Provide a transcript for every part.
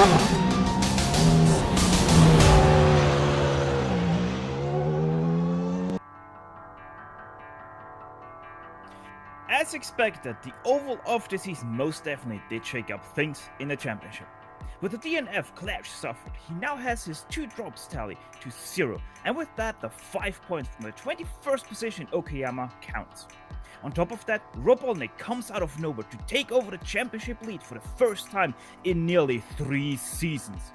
As expected, the oval of the season most definitely did shake up things in the championship. With the DNF clash suffered, he now has his 2 drops tally to 0, and with that the 5 points from the 21st position Okayama counts. On top of that, Rob Olnick comes out of nowhere to take over the championship lead for the first time in nearly 3 seasons.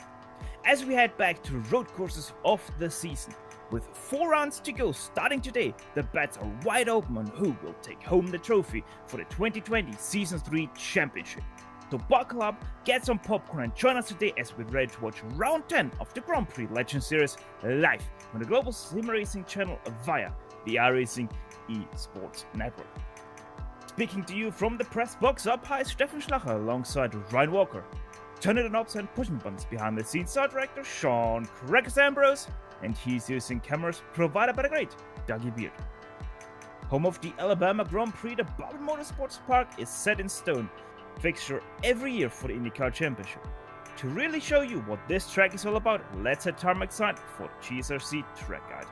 As we head back to road courses of the season, with 4 rounds to go starting today, the bets are wide open on who will take home the trophy for the 2020 Season 3 Championship. So buckle up, get some popcorn and join us today as we ready to watch round 10 of the Grand Prix Legend Series live on the Global SimRacing Channel via the iRacing eSports Network. Speaking to you from the press box up high, Stefan Schlacher alongside Ryan Walker. Turning the knobs and pushing buttons behind the scenes, our director Sean Crackers Ambrose, and he's using cameras provided by the great Dougie Beard. Home of the Alabama Grand Prix, the Barber Motorsports Park is set in stone, fixture every year for the IndyCar Championship. To really show you what this track is all about, let's head tarmac side for the GSRC track guide.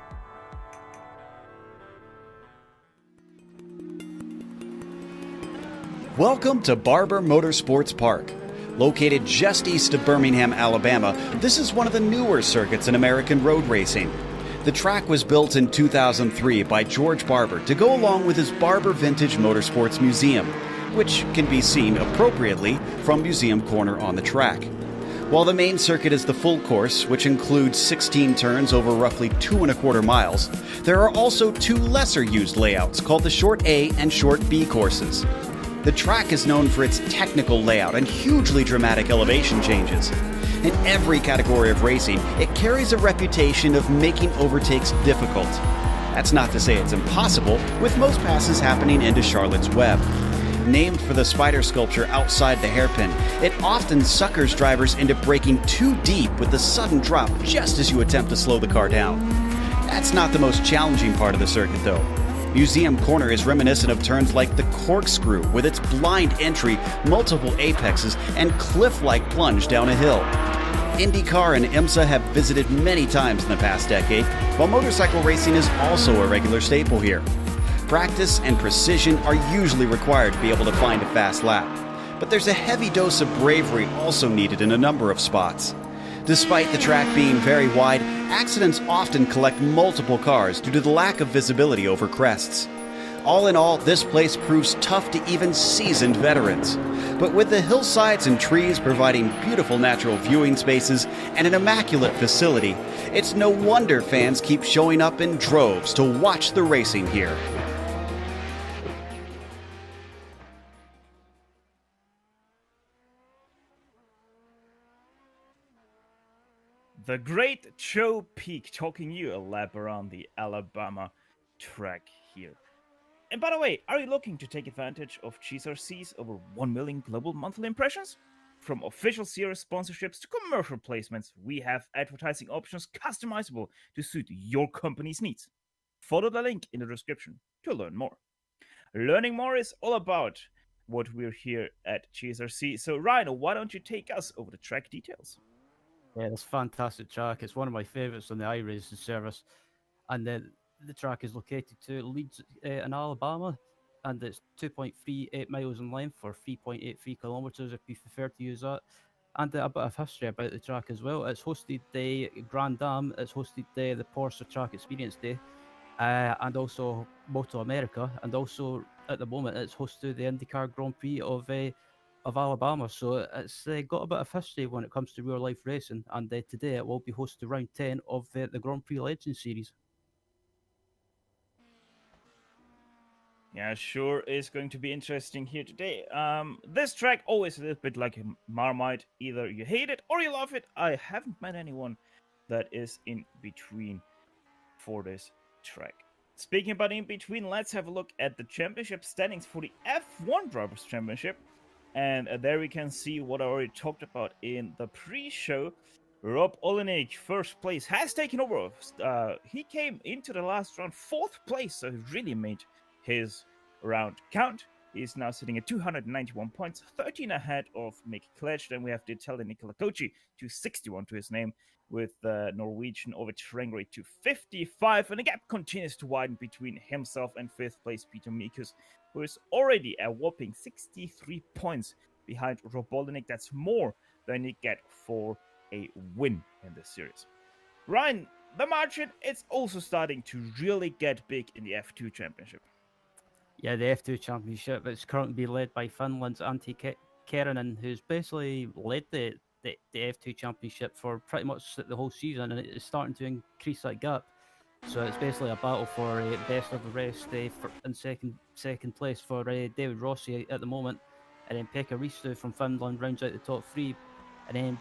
Welcome to Barber Motorsports Park. Located just east of Birmingham, Alabama, this is one of the newer circuits in American road racing. The track was built in 2003 by George Barber to go along with his Barber Vintage Motorsports Museum, which can be seen appropriately from Museum Corner on the track. While the main circuit is the full course, which includes 16 turns over roughly 2.25 miles, there are also 2 lesser used layouts called the Short A and Short B courses. The track is known for its technical layout and hugely dramatic elevation changes. In every category of racing, it carries a reputation of making overtakes difficult. That's not to say it's impossible, with most passes happening into Charlotte's Web. Named for the spider sculpture outside the hairpin, it often suckers drivers into braking too deep with the sudden drop just as you attempt to slow the car down. That's not the most challenging part of the circuit though. Museum Corner is reminiscent of turns like the corkscrew with its blind entry, multiple apexes, and cliff-like plunge down a hill. IndyCar and IMSA have visited many times in the past decade, while motorcycle racing is also a regular staple here. Practice and precision are usually required to be able to find a fast lap, but there's a heavy dose of bravery also needed in a number of spots. Despite the track being very wide, accidents often collect multiple cars due to the lack of visibility over crests. All in all, this place proves tough to even seasoned veterans. But with the hillsides and trees providing beautiful natural viewing spaces and an immaculate facility, it's no wonder fans keep showing up in droves to watch the racing here. The great Joe Peak talking you a lap around the Alabama track here. And by the way, are you looking to take advantage of GSRC's over 1 million global monthly impressions? From official series sponsorships to commercial placements, we have advertising options customizable to suit your company's needs. Follow the link in the description to learn more. Learning more is all about what we're here at GSRC. So Ryan, why don't you take us over the track details? Yeah, it's a fantastic track. It's one of my favourites on the iRacing service. And the track is located to Leeds in Alabama, and it's 2.38 miles in length for 3.83 kilometres if you prefer to use that. And a bit of history about the track as well. It's hosted the Grand Dam, it's hosted the Porsche Track Experience Day, and also Moto America, and also at the moment it's hosted the IndyCar Grand Prix of Alabama, so it's got a bit of history when it comes to real life racing. And today it will be hosted to round 10 of the Grand Prix Legends series. Yeah, sure is going to be interesting here today. This track always a little bit like a Marmite. Either you hate it or you love it. I haven't met anyone that is in between for this track. Speaking about in between, let's have a look at the championship standings for the F1 Drivers' Championship. And there we can see what I already talked about in the pre-show. Rob Olenek, first place, has taken over. He came into the last round 4th place, so he really made his round count. He's now sitting at 291 points, 13 ahead of Mick Kledge. Then we have the Italian Nicola Cocci, 261 to his name, with the Norwegian over Trengri to 55. And the gap continues to widen between himself and 5th place Peter Mikus, who is already a whopping 63 points behind Rob Bolinek. That's more than he get for a win in this series. Ryan, the margin is also starting to really get big in the F2 Championship. Yeah, the F2 Championship, it's currently being led by Finland's Antti Kerinen, who's basically led the F2 Championship for pretty much the whole season, and it's starting to increase that gap. So it's basically a battle for best of the rest in second place for David Rossi at the moment, and then Pekka Risto from Finland rounds out the top 3, and then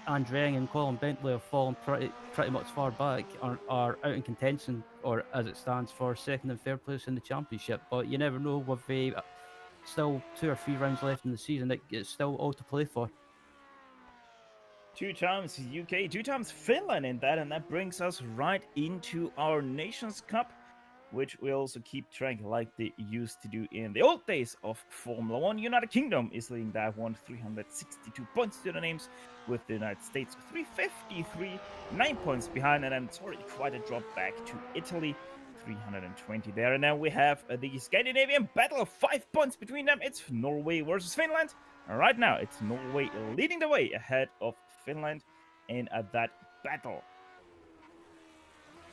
Andreng and Colin Bentley have fallen pretty much far back, are out in contention, or as it stands, for 2nd and 3rd place in the championship. But you never know, with still 2 or 3 rounds left in the season, it's still all to play for. 2 times UK, 2 times Finland in that, and that brings us right into our Nations Cup, which we also keep track like they used to do in the old days of Formula 1. United Kingdom is leading that one, 362 points to the names, with the United States 353, 9 points behind, and then it's already quite a drop back to Italy, 320 there. And then we have the Scandinavian battle of 5 points between them. It's Norway versus Finland. And right now, it's Norway leading the way ahead of Finland in that battle.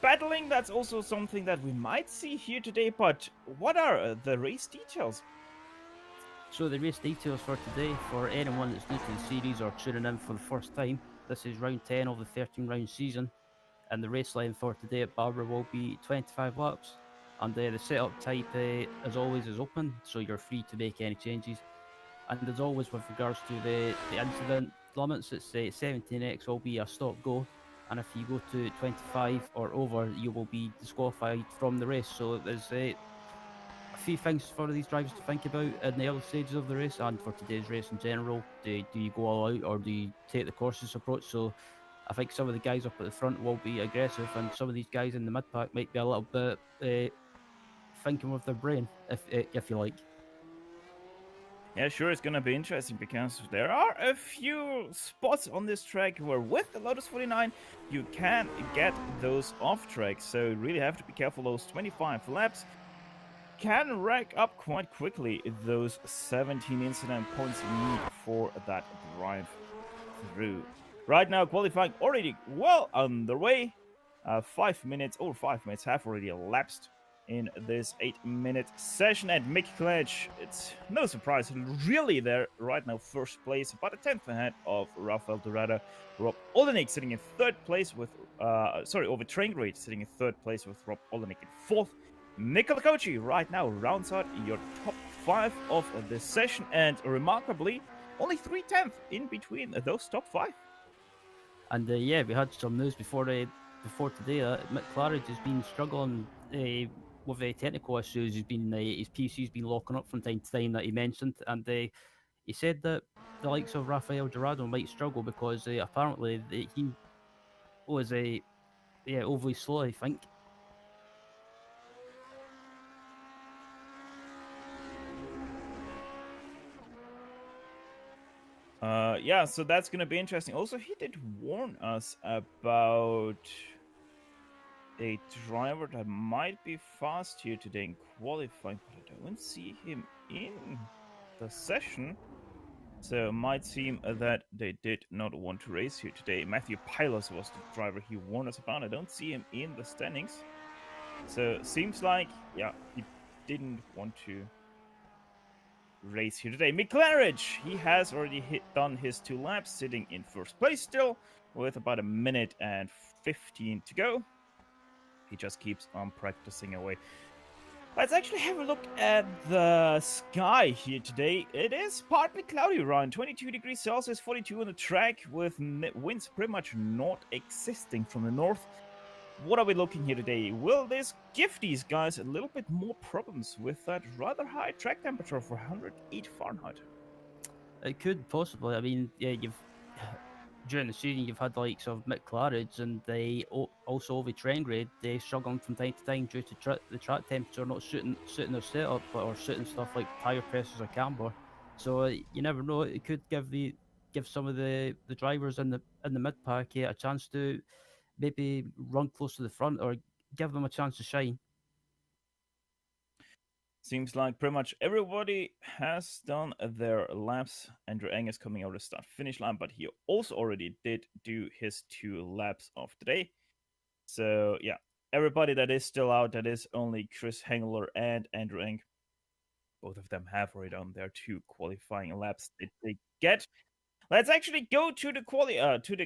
Battling, that's also something that we might see here today, but what are the race details? So the race details for today, for anyone that's new to the series or tuning in for the first time, this is round 10 of the 13-round season, and the race line for today at Barber will be 25 laps, and the setup type, as always, is open, so you're free to make any changes. And as always, with regards to the incident limits, it's 17x will be a stop-go, and if you go to 25 or over, you will be disqualified from the race. So there's a few things for these drivers to think about in the early stages of the race, and for today's race in general. Do you go all out, or do you take the cautious approach? So I think some of the guys up at the front will be aggressive, and some of these guys in the mid-pack might be a little bit thinking with their brain, if you like. Yeah, sure, it's gonna be interesting because there are a few spots on this track where with the Lotus 49 you can get those off tracks, so you really have to be careful. Those 25 laps can rack up quite quickly those 17 incident points you need for that drive through. Right now, qualifying already well underway. 5 minutes have already elapsed in this 8-minute session, and Mick Kledge, it's no surprise, really there right now, first place, about a 10th ahead of Rafael Dorada. Rob Olenek sitting in 3rd place with, over Train sitting in 3rd place with Rob Olenek in 4th. Nicola Cocci right now rounds out your top 5 of this session, and remarkably, only 3/10 in between those top 5. And yeah, we had some news before today that Mick Claridge has been struggling with technical issues. His PC's been locking up from time to time, that he mentioned, and he said that the likes of Rafael Dorado might struggle because apparently he was overly slow, I think. Yeah, so that's gonna be interesting. Also, he did warn us about a driver that might be fast here today in qualifying, but I don't see him in the session. So it might seem that they did not want to race here today. Matthew Pylos was the driver he warned us about. I don't see him in the standings. So seems like, yeah, he didn't want to race here today. Mick Claridge, he has already done his 2 laps, sitting in 1st place still, with about 1 minute and 15 to go. He just keeps on practicing away. Let's actually have a look at the sky here today. It is partly cloudy, around 22 degrees Celsius, 42 on the track, with winds pretty much not existing from the north. What are we looking here today? Will this give these guys a little bit more problems with that rather high track temperature for 108 Fahrenheit? It could possibly. I mean, yeah, during the season, you've had the likes of Mick Claridge and they also Ovi Traingrade. They struggling from time to time due to the track temperature not suiting their setup, or suiting stuff like tire pressures or camber. So you never know. It could give some of the drivers in the mid pack a chance to maybe run close to the front, or give them a chance to shine. Seems like pretty much everybody has done their laps. Andrew Eng is coming out of the start-finish line, but he also already did do his 2 laps of the day. So yeah, everybody that is still out, that is only Chris Hengler and Andrew Eng. Both of them have already done their 2 qualifying laps that they get. Let's actually go to the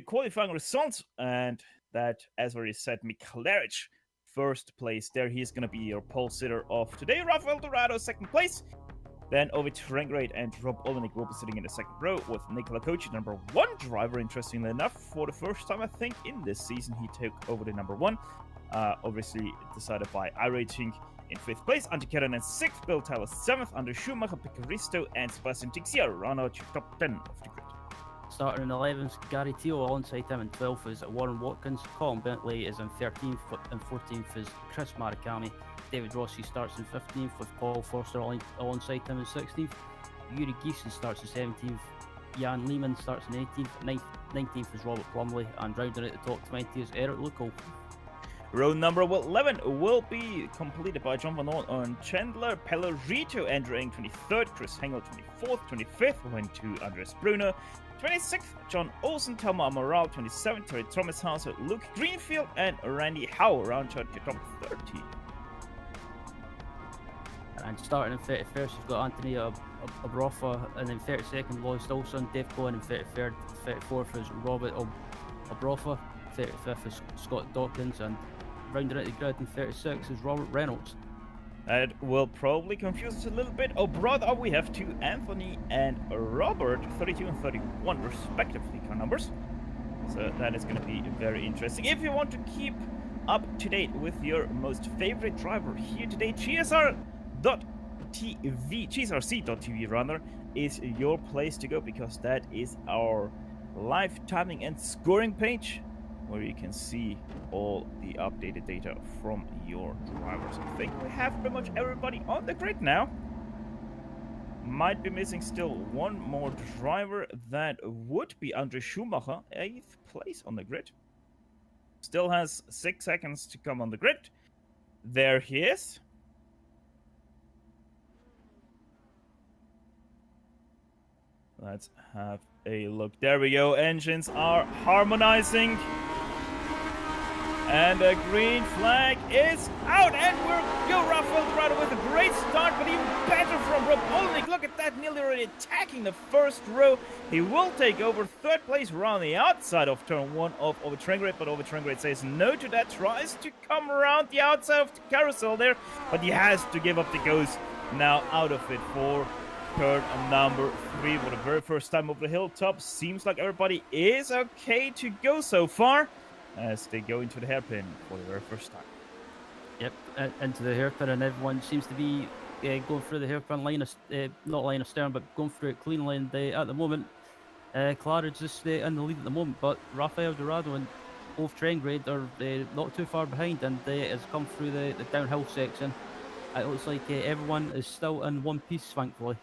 qualifying results, and that, as already said, Miklarich first place there. He's going to be your pole sitter of today. Rafael Dorado second place. Then Ovid Rengrade and Rob Olenek will be sitting in the second row with Nikola Kochi, number 1 driver. Interestingly enough, for the first time I think in this season, he took over the number 1. Obviously decided by iRacing. In 5th place, Ante Keran in 6th, Bill Tyler 7th, Andre Schumacher, Picaristo, and Sebastian Tixia run out to top 10 of the grid. Starting in 11th, Gary Teo alongside him in 12th is Warren Watkins. Colin Bentley is in 13th, and 14th is Chris Marikami. David Rossi starts in 15th with Paul Forster alongside him in 16th. Yuri Giesen starts in 17th. Jan Lehman starts in 18th. 19th is Robert Plumley, and rounding out the top 20 is Eric Luckel. Row number 11 will be completed by John Van on Chandler, Pellerito, Andrew Eng 23rd, Chris Hengel 24th, 25th went to Andres Bruno, 26th John Olsen, Telma Amaral 27th, Terry Thomas Hauser, Luke Greenfield, and Randy Howe round out the top 30. And starting in 31st, you've got Anthony Abrofa, and then 32nd, Lloyd Olson, Dave Cohen, and 33rd, 34th is Robert Abrofa, 35th is Scott Dawkins, and rounding out the grid in 36 is Robert Reynolds. That will probably confuse us a little bit. Oh, brother, we have 2 Anthony and Robert, 32 and 31 respectively, car numbers. So that is going to be very interesting. If you want to keep up to date with your most favorite driver here today, GSRC.tv rather, is your place to go, because that is our live timing and scoring page, where you can see all the updated data from your drivers. I think we have pretty much everybody on the grid now. Might be missing still one more driver. That would be Andre Schumacher, 8th place on the grid. Still has 6 seconds to come on the grid. There he is. Let's have a look. There we go. Engines are harmonizing. And the green flag is out, and we're go Rafael Dorado with a great start, but even better from Rob Olenek. Look at that, nearly already attacking the first row. He will take over 3rd place around the outside of turn 1 of Overtrengrid, but Overtrengrid says no to that, tries to come around the outside of the carousel there, but he has to give up the ghost now out of it for turn number 3 for the very first time over the hilltop. Seems like everybody is okay to go so far, as they go into the hairpin for the very first time. Yep, into the hairpin, and everyone seems to be going through the hairpin line, not line of stern, but going through it cleanly. And at the moment, Claridge is in the lead at the moment, but Rafael Dorado and both Traingrade are not too far behind, and has come through the downhill section. It looks like everyone is still in one piece, thankfully.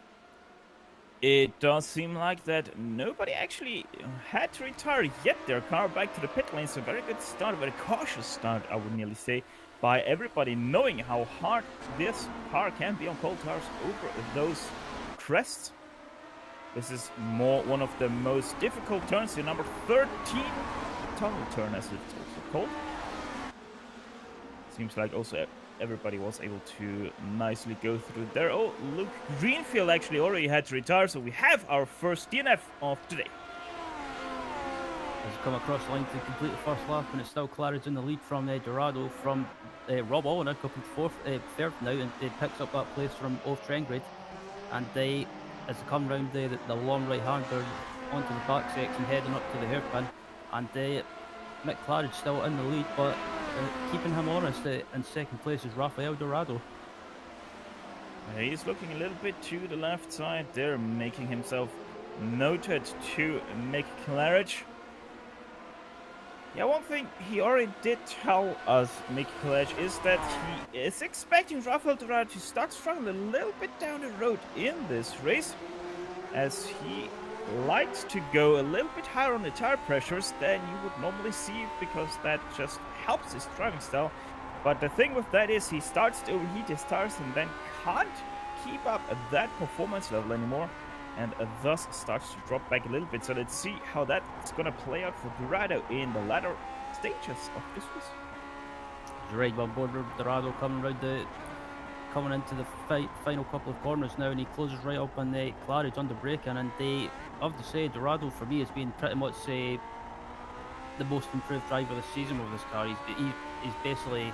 It does seem like that nobody actually had to retire yet their car back to the pit lane, so very good start, very cautious start, I would nearly say, by everybody, knowing how hard this car can be on cold tires over those crests. This is one of the most difficult turns, the number 13 tunnel turn, as it's also called. Seems like also everybody was able to nicely go through there. Oh, Luke Greenfield actually already had to retire, so we have our first DNF of today. Has come across the line to complete the first lap, and it's still Claridge in the lead from Dorado, from Rob Olenek up into 3rd now, and he picks up that place from Off Trengrid. And as they come round the long right-hander onto the back section, heading up to the hairpin, and Mick Claridge still in the lead, but keeping him honest, in 2nd place is Rafael Dorado. He's looking a little bit to the left side there, making himself noted to Mick Claridge. Yeah, one thing he already did tell us, Mickey College, is that he is expecting Rafael Dorado to start struggling a little bit down the road in this race, as he likes to go a little bit higher on the tire pressures than you would normally see, because that just helps his driving style. But the thing with that is he starts to overheat his tires and then can't keep up at that performance level anymore, and thus starts to drop back a little bit. So let's see how that's going to play out for Dorado in the latter stages of this race. Right on board with Dorado coming into the final couple of corners now, and he closes right up on the Claridge under braking. And I have to say, Dorado for me has been pretty much the most improved driver this season with this car. He's basically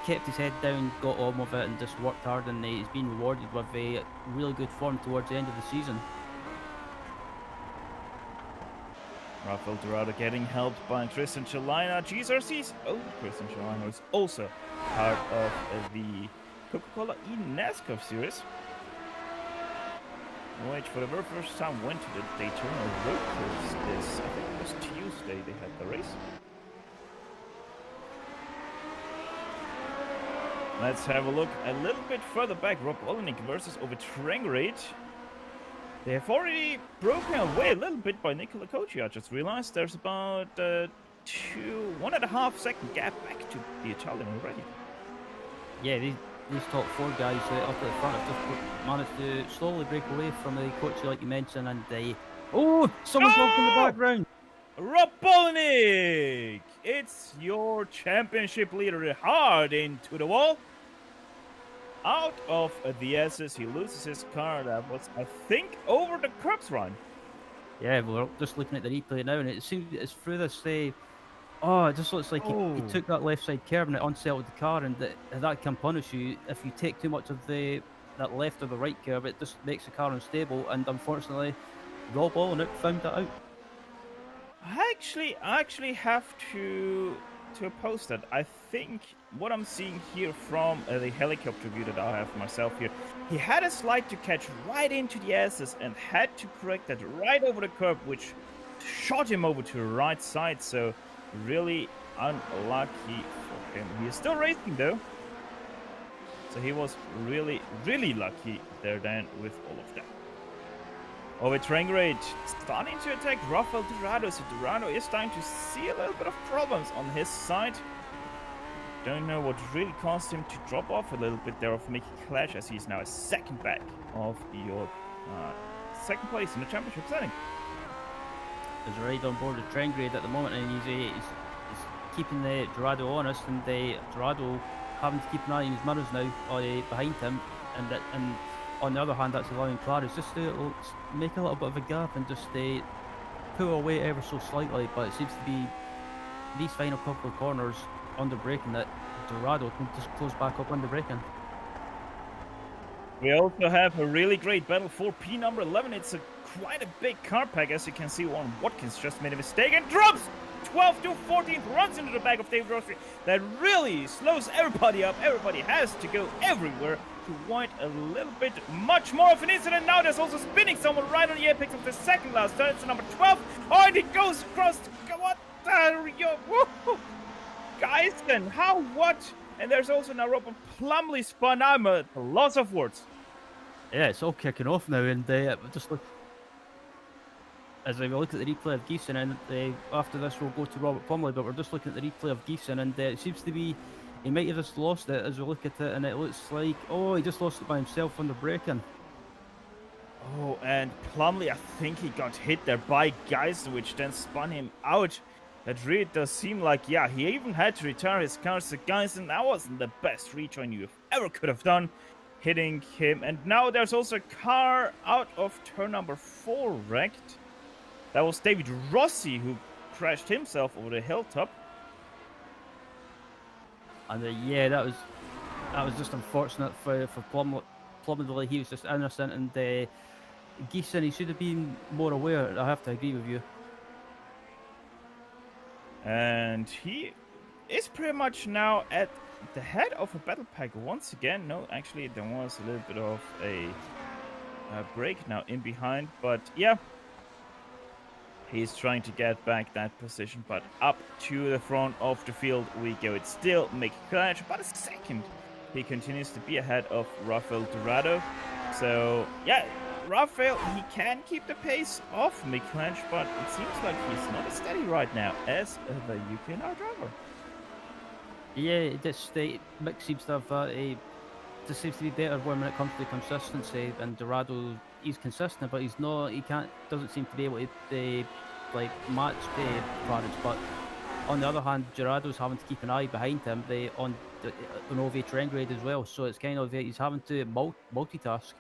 kept his head down, got on with it, and just worked hard, and he's been rewarded with a really good form towards the end of the season. Rafael Dorado getting helped by Tristan Chalina, GSRC's own Tristan Chalina, who's also part of the Coca-Cola eNASCAR series, which for the very first time went to the Daytona Road Course this, I think it was Tuesday they had the race. Let's have a look a little bit further back. Rob Olenek versus over Trangrate. They have already broken away a little bit by Nicola Cocci. I just realized there's about 1.5 second gap back to the Italian already. Yeah, these top four guys up at the front have just managed to slowly break away from the Cocci, like you mentioned, and someone's off in the background. Rob Olenek! It's your championship leader hard into the wall. Out of the S's, he loses his car. That was, I think, over the curbs run. Yeah, we're just looking at the replay now, and it seems it's through this. It just looks like he took that left side curb and it unsettled the car, and that can punish you if you take too much of that left or the right curb. It just makes the car unstable, and unfortunately, Rob Olenek found that out. I actually have to oppose that. I think what I'm seeing here from the helicopter view that I have myself here, he had a slide to catch right into the S's and had to correct that right over the curb, which shot him over to the right side. So really unlucky for him. He is still racing though, so he was really lucky there then with all of that. Over Trangrate starting to attack Rafael Dorado, so Dorado is starting to see a little bit of problems on his side. Don't know what really caused him to drop off a little bit there of Mickey Clash, as he's now a second back of your second place in the championship setting. He's right on board with Trangrate at the moment, and he's keeping the Dorado honest, and Dorado having to keep an eye on his mirrors now behind him, and on the other hand, that's allowing Claridge just to make a little bit of a gap and just pull away ever so slightly. But it seems to be these final couple of corners under braking that Dorado can just close back up under braking. We also have a really great battle for P number 11. It's quite a big car pack, as you can see. Warren Watkins just made a mistake and drops 12 to 14th, runs into the back of David Rossi. That really slows everybody up. Everybody has to go everywhere to avoid a little bit much more of an incident. Now there's also spinning someone right on the apex of the second last turn. It's number 12. Oh, and it goes across. What the? Woo! Guys, then how? What? And there's also now Robert Plumley spun. I'm at a loss of words. Yeah, it's all kicking off now, and just look. As we look at the replay of Gieson, and after this we'll go to Robert Plumley, but we're just looking at the replay of Gieson, and it seems to be he might have just lost it as we look at it, and it looks like, he just lost it by himself under braking. Oh, and Plumley, I think he got hit there by Geisen, which then spun him out. It really does seem like, yeah, he even had to retire his car. So Geisen, that wasn't the best rejoin you ever could have done, hitting him. And now there's also a car out of turn number 4 wrecked. That was David Rossi, who crashed himself over the hilltop. And that was just unfortunate for Plumley. He was just innocent, and Gieson, he should have been more aware. I have to agree with you. And he is pretty much now at the head of a battle pack once again. No, actually, there was a little bit of a break now in behind, but yeah. He's trying to get back that position, but up to the front of the field we go. It's still Mick Clench, but a second. He continues to be ahead of Rafael Dorado. So, yeah, Rafael, he can keep the pace of Mick Clench, but it seems like he's not as steady right now as the UKNR driver. Yeah, Mick seems to have just seems to be better when it comes to consistency. And Dorado, he's consistent, but he's not. Doesn't seem to be able to like match Clarence. But on the other hand, Dorado's having to keep an eye behind him on OV trend grade as well. So it's kind of he's having to multitask.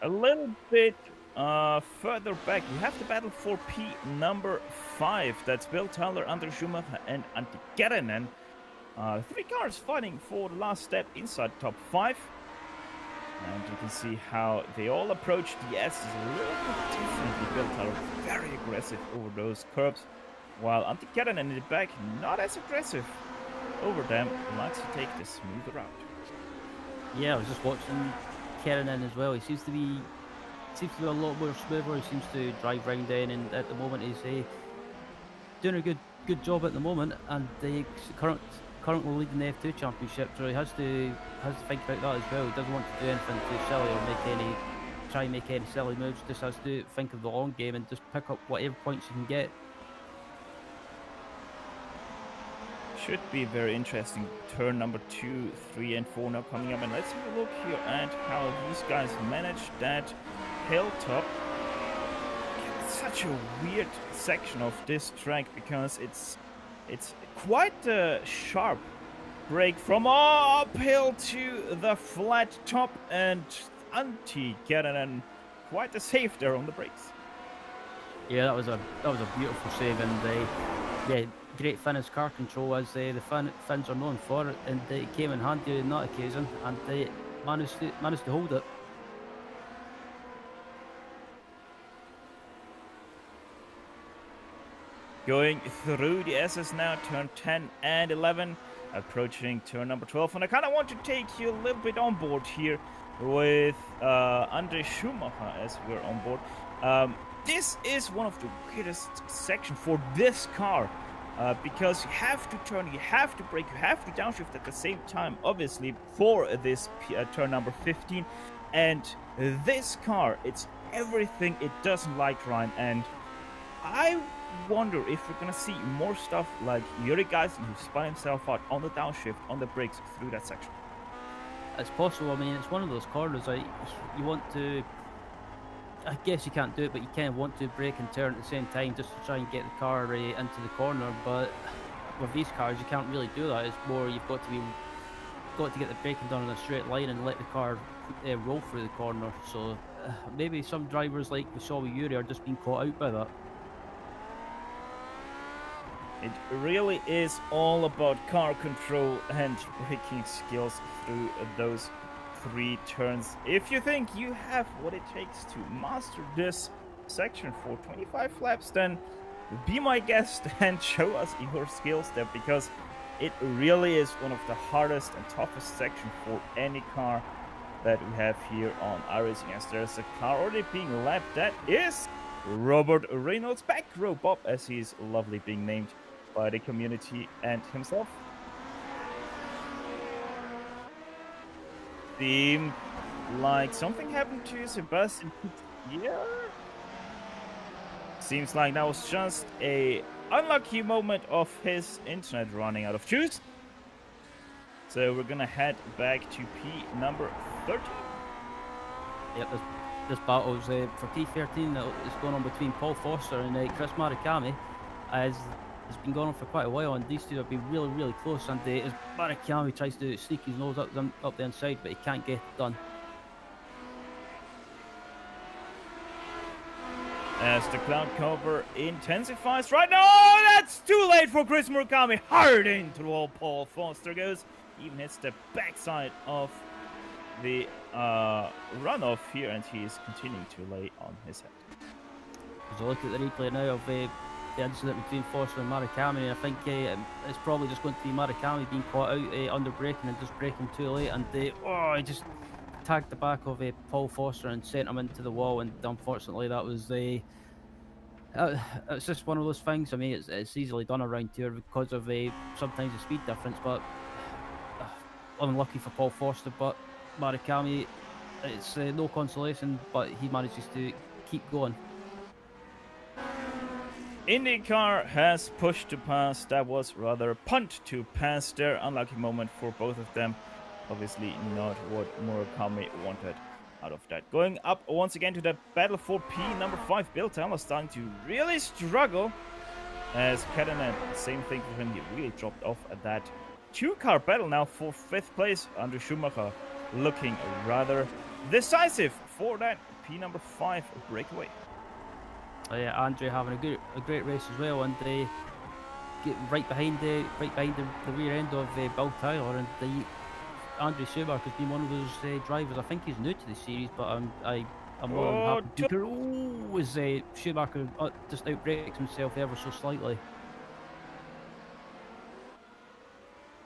A little bit further back, we have the battle for P number 5. That's Bill Tyler, Andre Schumacher, and Antti Kerinen. 3 cars fighting for the last step inside top 5. And you can see how they all approach the S's a little bit differently. Bill Tyler very aggressive over those curbs, while Antti Kerinen in the back not as aggressive over them. Likes to take the smooth route. Yeah, I was just watching Kerinen as well. He seems to be a lot more smoother. He seems to drive round in, and at the moment he's doing a good job at the moment. And the currently leading the F2 championship, so he has to think about that as well. He doesn't want to do anything too silly or try and make any silly moves. Just has to think of the long game and just pick up whatever points he can get. Should be very interesting. Turn number 2, 3, and 4 now coming up, and let's have a look here at how these guys managed that hilltop. It's such a weird section of this track because it's quite a sharp break from uphill to the flat top, and Antti Kerinen quite a save there on the brakes. Yeah, that was a beautiful save, and great Finnish car control as the Finns are known for, and it came in handy on that occasion, and they managed to hold it. Going through the S's now, turn 10 and 11, approaching turn number 12. And I kind of want to take you a little bit on board here with Andre Schumacher as we're on board. This is one of the weirdest sections for this car because you have to turn, you have to brake, you have to downshift at the same time, obviously, for this turn number 15. And this car, it's everything it doesn't like, Ryan. And I wonder if we're gonna see more stuff like Yuri Geisen, who spun himself out on the downshift, on the brakes through that section. It's possible. I mean, it's one of those corners like you want to. I guess you can't do it, but you kind of want to brake and turn at the same time just to try and get the car into the corner. But with these cars, you can't really do that. It's more you've got to get the braking done in a straight line and let the car roll through the corner. So maybe some drivers, like we saw with Yuri, are just being caught out by that. It really is all about car control and braking skills through those 3 turns. If you think you have what it takes to master this section for 25 laps, then be my guest and show us your skills there, because it really is one of the hardest and toughest sections for any car that we have here on iRacing. As there's a car already being lapped, that is Robert Reynolds, back row Bob, as he's lovely being named by the community and himself. Seemed like something happened to Sebastian here. Seems like that was just a unlucky moment of his internet running out of juice. So we're gonna head back to P number 13. Yep, this battle is for P13 that is going on between Paul Foster and Chris Marikami, as it's been going on for quite a while, and these two have been really, really close. And as Marikami tries to sneak his nose up the inside, but he can't get it done. As the cloud cover intensifies right now, oh, that's too late for Chris Murakami. Hard into the wall, Paul Foster goes. Even hits the backside of the runoff here, and he is continuing to lay on his head. As I look at the replay now of the incident between Foster and Marikami, I think it's probably just going to be Marikami being caught out under braking and just braking too late, and he just tagged the back of Paul Foster and sent him into the wall, and unfortunately that was the. It's just one of those things. I mean, it's easily done around here because of sometimes the speed difference, but unlucky for Paul Foster. But Murakami, it's no consolation, but he manages to keep going. IndyCar has pushed to pass. That was rather a punt to pass there. Unlucky moment for both of them. Obviously not what Murakami wanted out of that. Going up once again to the battle for P number 5. Bill Taylor starting to really struggle as Katanen, same thing for him. He really dropped off at that 2-car battle now for 5th place. Andrew Schumacher looking rather decisive for that P number 5 breakaway. Yeah, Andre having a great race as well, and they get right behind the rear end of Bill Tyler, and Andre Schumacher has been one of those drivers. I think he's new to the series, but I'm more than happy to as Schumacher just outbreaks himself ever so slightly.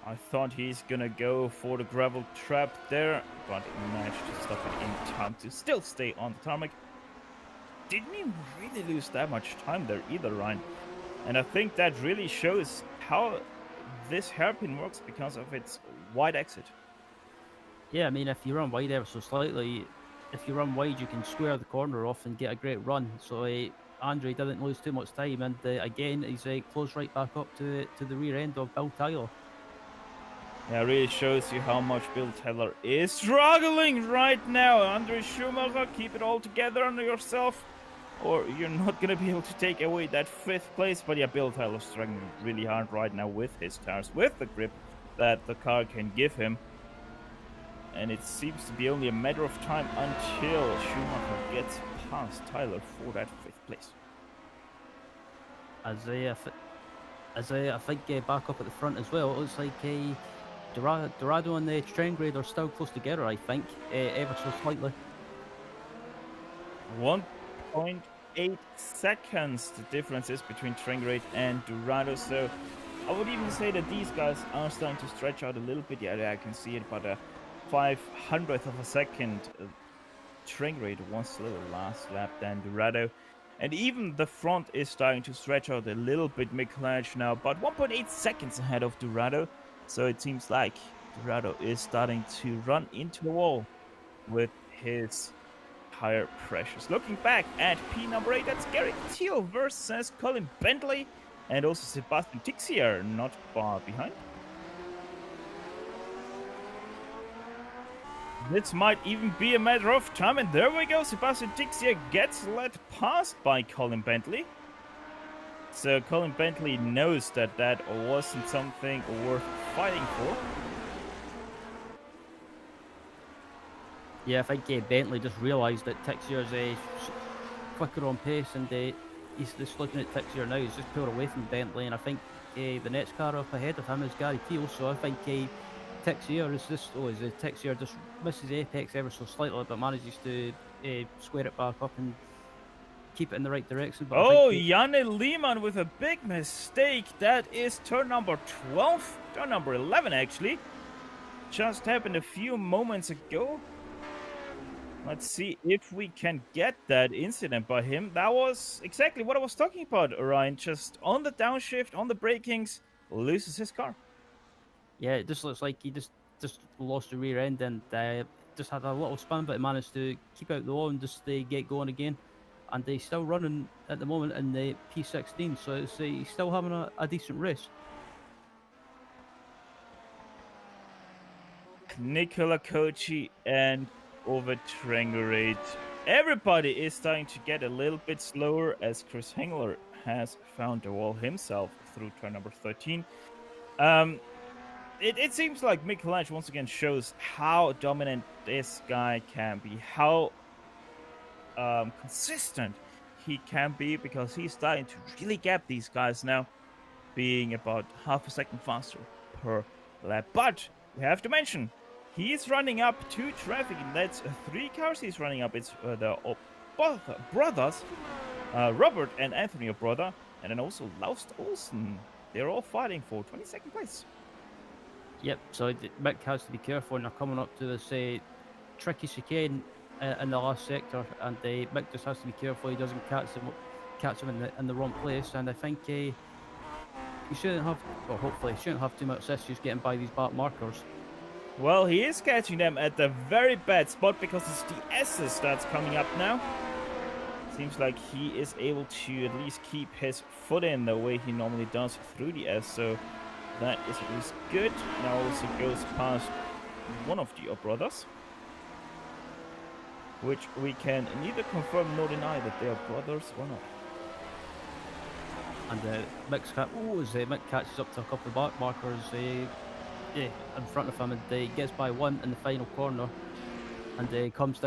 I thought he's gonna go for the gravel trap there, but managed to stop it in time to still stay on the tarmac. Didn't even really lose that much time there either, Ryan. And I think that really shows how this hairpin works because of its wide exit. Yeah, I mean, if you run wide ever so slightly, if you run wide, you can square the corner off and get a great run. So Andre didn't lose too much time, and again, he's close right back up to the rear end of Bill Tyler. Yeah, it really shows you how much Bill Taylor is struggling right now. Andre Schumacher, keep it all together under yourself, or you're not going to be able to take away that 5th place. But yeah, Bill Taylor's struggling really hard right now with his tires, with the grip that the car can give him. And it seems to be only a matter of time until Schumacher gets past Tyler for that 5th place. I think back up at the front as well, it looks like Dorado and the Trengrade are still close together, I think, ever so slightly. 1.8 seconds the difference is between Trengrade and Dorado, so I would even say that these guys are starting to stretch out a little bit. Yeah, I can see it, but 500th of a second Trengrade was slower last lap than Dorado. And even the front is starting to stretch out a little bit. Mikulaj now about 1.8 seconds ahead of Dorado. So it seems like Dorado is starting to run into the wall with his higher pressures. Looking back at P number 8, that's Gary Thiel versus Colin Bentley. And also Sebastian Tixier not far behind. This might even be a matter of time, and there we go. Sebastian Tixier gets led past by Colin Bentley. So Colin Bentley knows that that wasn't something worth fighting for. Yeah, I think Bentley just realised that Tixier's quicker on pace, and he's just looking at Tixier now. He's just pulled away from Bentley, and I think the next car up ahead of him is Gary Thiel. So I think Tixier Tixier just misses apex ever so slightly, but manages to square it back up and keep it in the right direction. But Janne Lehmann with a big mistake. That is turn number 12, turn number 11 actually. Just happened a few moments ago. Let's see if we can get that incident by him. That was exactly what I was talking about, Orion. Just on the downshift, on the brakings, loses his car. Yeah, it just looks like he just lost the rear end and just had a little spin, but he managed to keep out the wall and just get going again. And he's still running at the moment in the P16, so he's still having a decent race. Nicola Kochi and over Trengerade. Everybody is starting to get a little bit slower as Chris Hengler has found the wall himself through turn number 13. It seems like Mikulaj once again shows how dominant this guy can be, how consistent he can be, because he's starting to really gap these guys now, being about half a second faster per lap. But we have to mention, he's running up to traffic, and that's 3 cars he's running up. It's both brothers, Robert and Anthony O'Brother, and then also Laust Olsen. They're all fighting for 22nd place. Yep, so Mick has to be careful when they're coming up to this tricky chicane in the last sector, and Mick just has to be careful he doesn't catch him in the wrong place. And I think he shouldn't have, well, hopefully, he shouldn't have too much issues getting by these back markers. Well, he is catching them at the very bad spot because it's the S's that's coming up now. Seems like he is able to at least keep his foot in the way he normally does through the S, so that is at least good. Now also goes past one of the brothers, which we can neither confirm nor deny that they are brothers or not. And Mick's Mick catches up to a couple of back markers in front of him, and gets by one in the final corner, and comes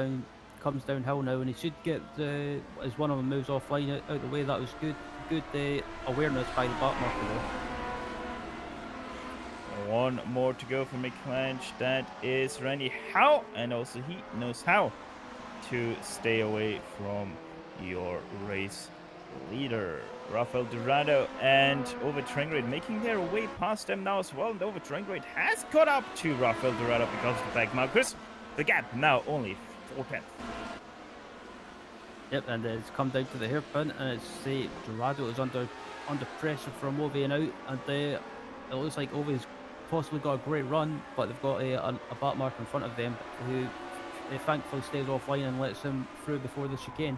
downhill now, and he should get as one of them moves offline out the way. That was good awareness by the back marker there. One more to go for McClanch. That is Randy Howe, and also he knows how to stay away from your race leader. Rafael Dorado and Over Traingrade making their way past them now as well, and Over Traingrade has caught up to Rafael Dorado because of the back markers. The gap now only 4/10. Yep, and it's come down to the hairpin, and it's Dorado is under pressure from Ovi and out, and it looks like Ovi's possibly got a great run, but they've got a back marker in front of them who thankfully stays offline and lets him through before the chicane.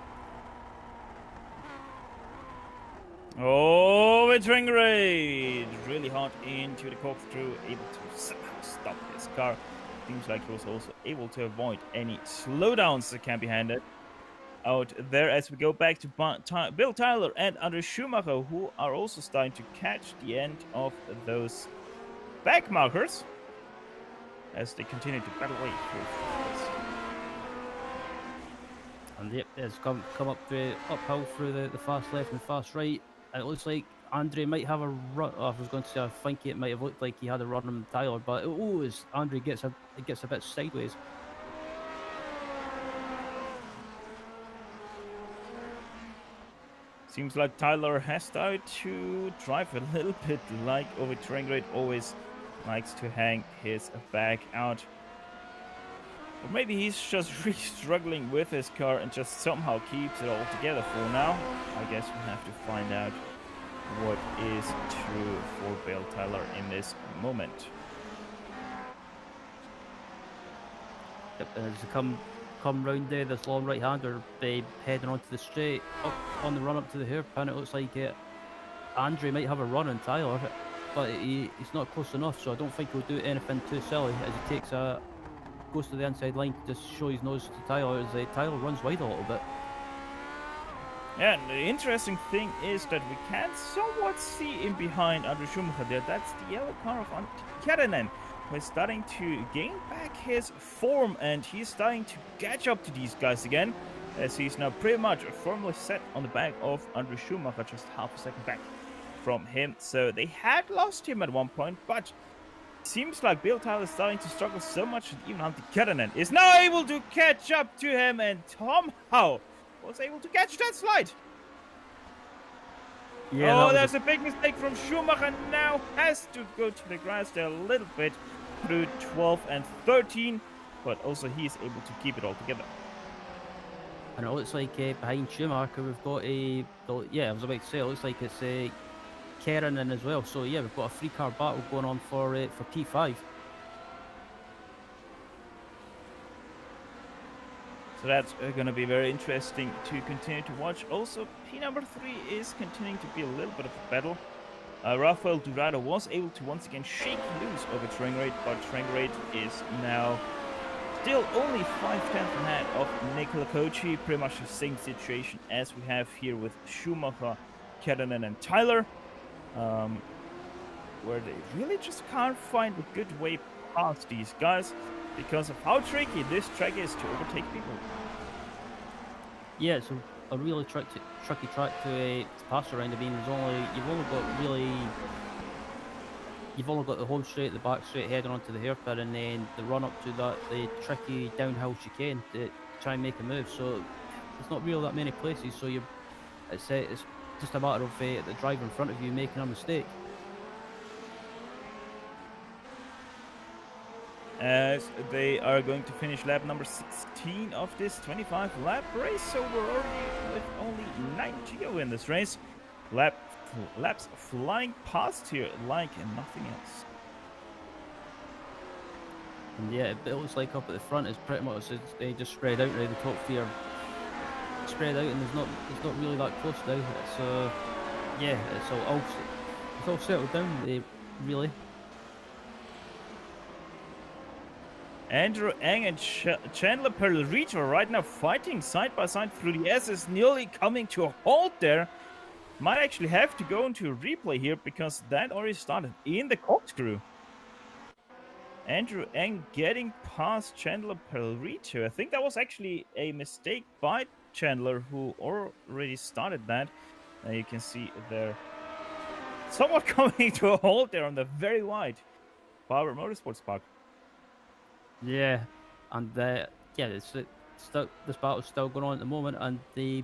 Oh, it's Traingrade really hard into the corkscrew, able to somehow stop his car. Seems like he was also able to avoid any slowdowns that can be handed out there, as we go back to Bill Tyler and Andre Schumacher, who are also starting to catch the end of those back markers as they continue to battle away through this. And yep, it's come up uphill through the fast left and fast right. And it looks like Andre might have a run. I was going to say I think it might have looked like he had a run on Tyler, but as Andre gets a bit sideways. Seems like Tyler has started to drive a little bit like Over Traingrade always likes to hang his back out. Or maybe he's just really struggling with his car and just somehow keeps it all together for now. I guess we have to find out what is true for Bill Tyler in this moment. Yep, and as they come round there, this long right-hander heading onto the straight, up on the run up to the hairpin. It looks like Andre might have a run on Tyler, but he's not close enough, so I don't think he'll do anything too silly as he goes to the inside line to just show his nose to Tyler as Tyler runs wide a little bit. Yeah, and the interesting thing is that we can somewhat see in behind Andre Schumacher there. That's the yellow car of Kerinen. We're starting to gain back his form, and he's starting to catch up to these guys again, as he's now pretty much firmly set on the back of Andre Schumacher, just half a second back from him. So they had lost him at one point, but seems like Bill Tyler is starting to struggle so much that even Antti Kerinen is now able to catch up to him, and somehow was able to catch that slide. Yeah, there's a big mistake from Schumacher. Now has to go to the grass there a little bit through 12 and 13, but also he's able to keep it all together. And it looks like behind Schumacher we've got I was about to say, it looks like it's Kerinen as well. So yeah, we've got a 3-car battle going on for P5. So that's going to be very interesting to continue to watch. Also, P number 3 is continuing to be a little bit of a battle. Rafael Dorado was able to once again shake loose over Traingrade, but Traingrade is now still only 5/10 ahead of Nicola Kochi. Pretty much the same situation as we have here with Schumacher, Kerinen, and Tyler, where they really just can't find a good way past these guys because of how tricky this track is to overtake people. Yeah, it's a really tricky track to pass around. I mean, you've only got the home straight, the back straight heading onto the hairpin, and then the run up to the tricky downhill chicane to try and make a move. So it's not really that many places. So it's just a matter of the driver in front of you making a mistake. as they are going to finish lap number 16 of this 25 lap race. So we're already with only 9 to go in this race. Laps flying past here like nothing else. And yeah, it looks like up at the front is pretty much they just spread out now. The top three are spread out, and it's not really that close now. So yeah, it's all settled down. Really. Andrew Eng and Chandler Perlrich are right now fighting side by side through the S. Is nearly coming to a halt there. Might actually have to go into a replay here because that already started in the corkscrew. Andrew Eng getting past Chandler Perlrich. I think that was actually a mistake by Chandler, who already started that. You can see they're somewhat coming to a halt there on the very wide Barber Motorsports Park. Yeah, and yeah, this battle's still going on at the moment, and this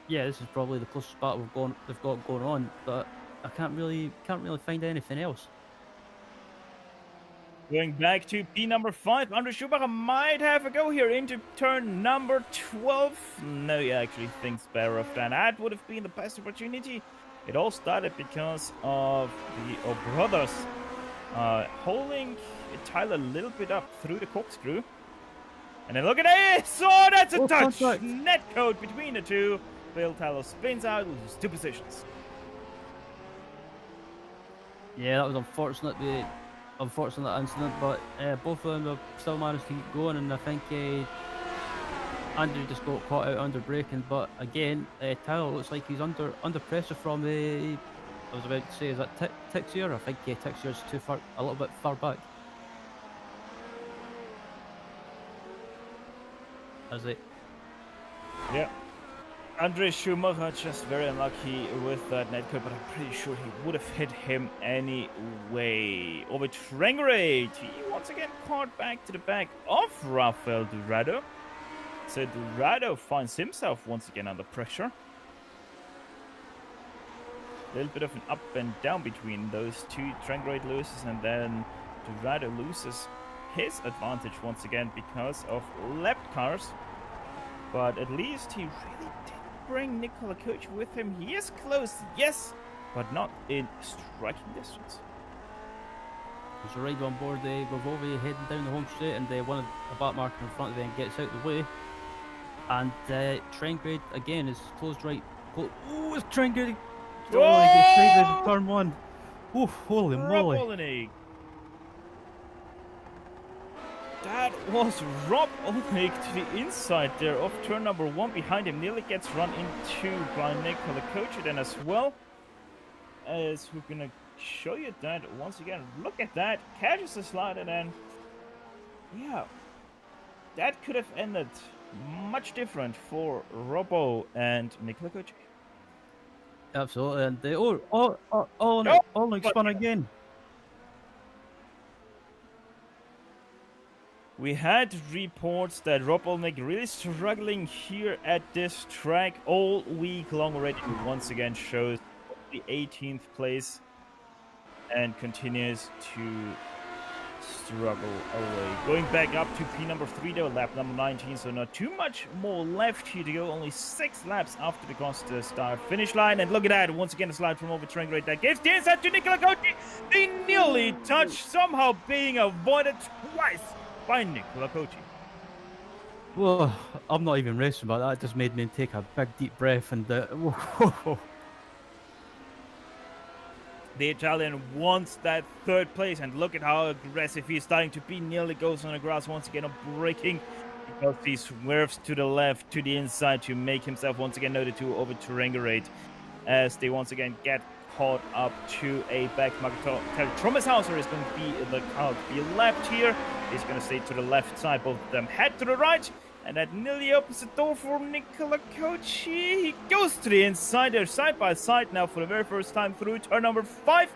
is probably the closest battle they've got going on, but I can't really find anything else. Going back to P number 5, Andre Schumacher might have a go here into turn number 12. No, he actually thinks better of that. That would have been the best opportunity. It all started because of the brothers holding Tyler a little bit up through the corkscrew. And then look at this! Oh, that's a touch! Contact. Net code between the two. Bill Tyler spins out, loses 2 positions. Yeah, that was unfortunate incident, but both of them have still managed to keep going, and I think Andrew just got caught out under braking. But again, Tyler looks like he's under pressure from the. I was about to say, is that Tixier? I think Tixier's a little bit far back. Is it? Yeah. Andre Schumacher just very unlucky with that netcode, but I'm pretty sure he would have hit him anyway. Over Trengray, he once again caught back to the back of Rafael Dorado. So Dorado finds himself once again under pressure. A little bit of an up and down between those two. Trengray loses, and then Dorado loses his advantage once again because of lap cars. But at least he really did bring Nikola Koch with him. He is close, yes, but not in striking distance. There's a ride on board Rovovi heading down the home straight, and one of the back marker in front of them gets out of the way. And Trengray again is closed right. Oh, it's Trengray! Oh, he gets straight into turn 1. Oof, holy moly! That was Rob Olnick to the inside there of turn number 1 behind him. Nearly gets run into by Nikola Koch then as well. As we're gonna show you that once again. Look at that. Catches the slide, and then yeah, that could have ended much different for Robbo and Nikola Koch. Absolutely, and Olnick spun again. We had reports that Rob Olnick really struggling here at this track all week long already. Once again shows the 18th place and continues to struggle away. Going back up to P number 3 though, lap number 19, so not too much more left here to go. Only 6 laps after the Costa start finish line. And look at that, once again a slide from over Trengray that gives the inside to Nikola Koch. They nearly touch, somehow being avoided twice by Nikola Koch. Well, I'm not even racing about that. It just made me take a big deep breath, and the Italian wants that 3rd place, and look at how aggressive he's starting to be. Nearly goes on the grass once again, on braking because he swerves to the left, to the inside to make himself once again noted to over Trengray as they once again get caught up to a back marker. Trommelshauser is going to be the car to be left here. He's going to stay to the left side. Both of them head to the right. And that nearly opens the door for Nikola Koch. He goes to the inside. They're side by side now for the very first time through turn number 5.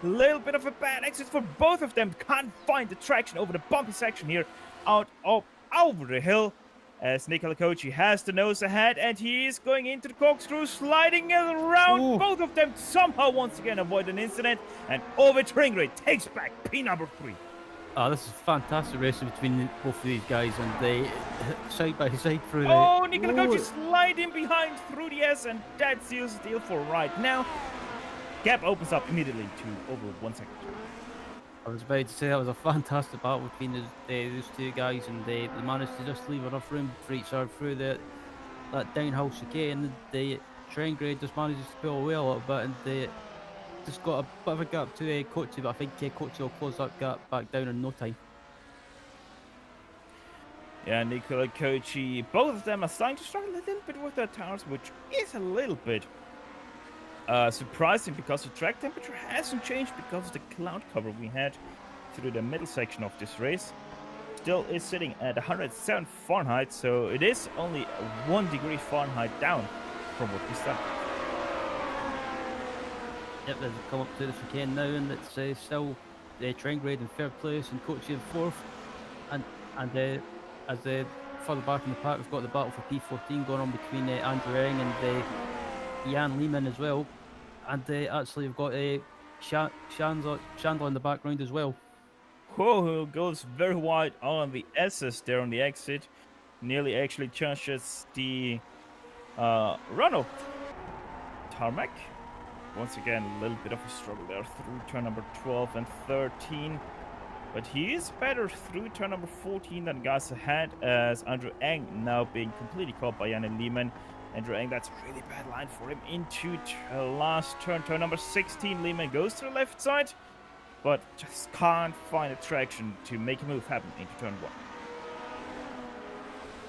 A little bit of a bad exit for both of them. Can't find the traction over the bumpy section here over the hill. As Nikola Koch has the nose ahead, and he is going into the corkscrew, sliding around. Ooh. Both of them somehow once again avoid an incident, and over Trengray takes back P number 3. Oh, this is fantastic racing between both of these guys, and they side by side through the. Oh, Nicola Coach Whoa. is sliding behind through the S, and that seals the deal for right now. Gap opens up immediately to over 1 second. I was about to say that was a fantastic battle between those two guys, and they managed to just leave enough room for each other through that downhill chicane, and the train grade just manages to pull away a little bit, and they just got a bit of a gap to Kochi, but I think Kochi will close that gap back down in no time. Yeah, Nicola Kochi, both of them are starting to struggle a little bit with their tires, which is a little bit surprising because the track temperature hasn't changed because of the cloud cover we had through the middle section of this race. Still is sitting at 107 Fahrenheit, so it is only 1 degree Fahrenheit down from what we started. Yep, as we come up to the chicane now, and it's still the train grade in third place and Kochi in fourth, and as the further back in the pack, we've got the battle for P14 going on between Andrew Eng and Jan Lehman as well, and actually we've got Chandler in the background as well. Whoa, goes very wide on the S's there on the exit. Nearly actually touches the runoff tarmac. Once again, a little bit of a struggle there through turn number 12 and 13. But he is better through turn number 14 than guys ahead, as Andrew Eng now being completely caught by Jan Lehman. Andrew Eng, that's a really bad line for him into last turn. Turn number 16, Lehman goes to the left side, but just can't find a traction to make a move happen into turn 1.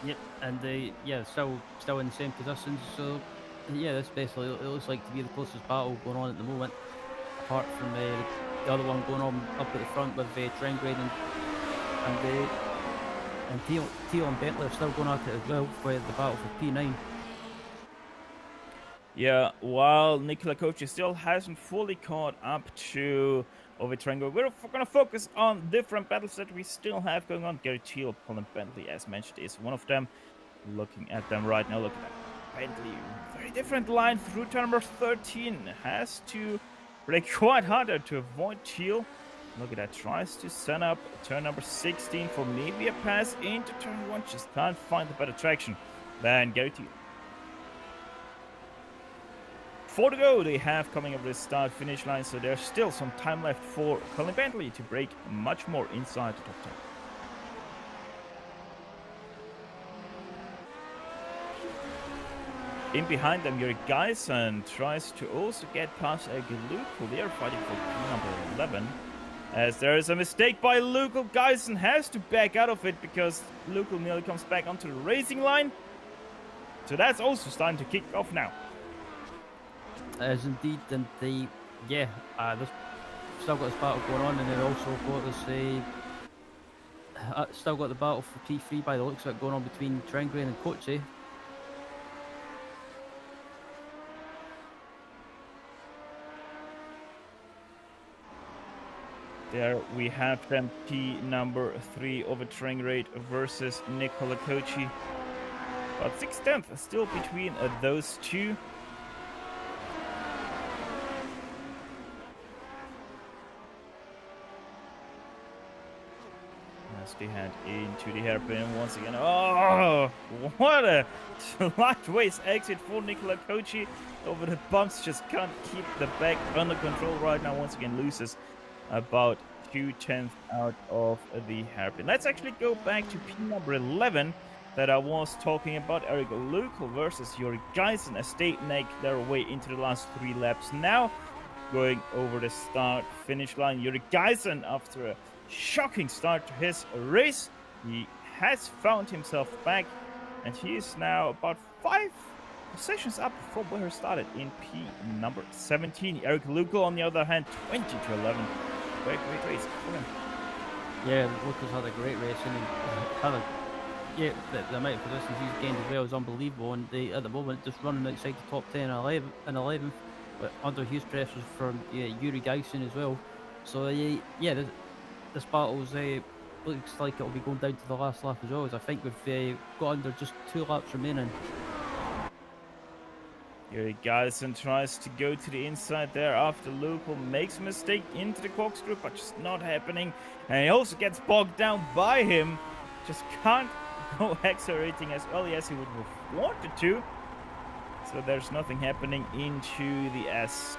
Yep, and yeah, still in the same positions. So yeah, this basically it looks like to be the closest battle going on at the moment, apart from the other one going on up at the front with Trent Grade and Teal and Bentley are still going at it as well for the battle for P9. Yeah, while Nicola Kochi still hasn't fully caught up to Ovid Trengo, we're going to focus on different battles that we still have going on. Gary Teal, Colin Bentley, as mentioned, is one of them. Looking at them right now, look at that. Bentley, very different line through turn number 13. Has to brake quite harder to avoid Teal. Look at that, tries to set up turn number 16 for maybe a pass into turn 1. Just can't find the better traction than Gary Teal. 4 to go they have coming up this start-finish line, so there's still some time left for Colin Bentley to break much more inside the top 10. In behind them, Yuri Geisen tries to also get past Luke. They are fighting for P number 11. As there is a mistake by Luke, Geisen has to back out of it because Luke nearly comes back onto the racing line. So that's also starting to kick off now. As indeed, and there's still got this battle going on, and then also got this still got the battle for P3 by the looks of it going on between Trengren and Kochi. There we have them, P number 3 over Trengren versus Nicola Kochi. But 6/10 still between those two. They head into the hairpin once again. Oh, what a sideways exit for Nicola Kochi over the bumps. Just can't keep the back under control right now. Once again loses about 2/10 out of the hairpin. Let's actually go back to P number 11 that I was talking about. Eric Luke versus Yuri Geisen as they make their way into the last 3 laps now. Going over the start-finish line. Yuri Geisen, after a shocking start to his race, he has found himself back, and he is now about 5 positions up from where he started in P number 17. Eric Lugo, on the other hand, 20-11. Great race for him. Yeah, Lugo's had a great race, and the amount of positions he's gained as well is unbelievable, and at the moment just running outside the top 10 and 11, but under huge pressures from Yuri Geisen as well. So this battle's looks like it'll be going down to the last lap as well, as I think we've got under just 2 laps remaining. Here Garrison tries to go to the inside there after Local makes a mistake into the corkscrew, but just not happening. And he also gets bogged down by him. Just can't go accelerating as early as he would have wanted to. So there's nothing happening into the S.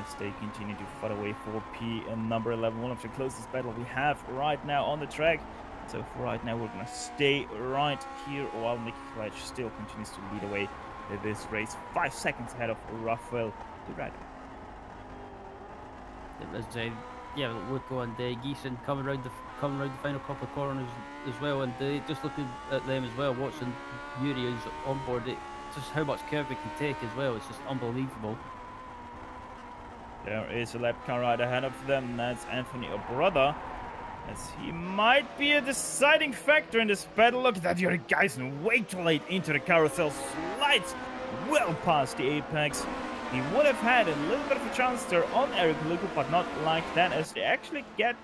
As they continue to fight away for P and number 11, one of the closest battle we have right now on the track. So for right now, we're going to stay right here while Nicky Clutch still continues to lead away this race. 5 seconds ahead of Rafael Durado. It was, yeah, Luco and Geeson coming around the final couple of corners as well, and just looking at them as well, watching Yuri is on board, just how much curve it can take as well. It's just unbelievable. There is a lap car right ahead of them. That's Anthony Obrada, as he might be a deciding factor in this battle. Look at that, Yuri Geisen way too late into the carousel, slides well past the apex. He would have had a little bit of a chance there on Eric Lugo, but not like that, as they actually get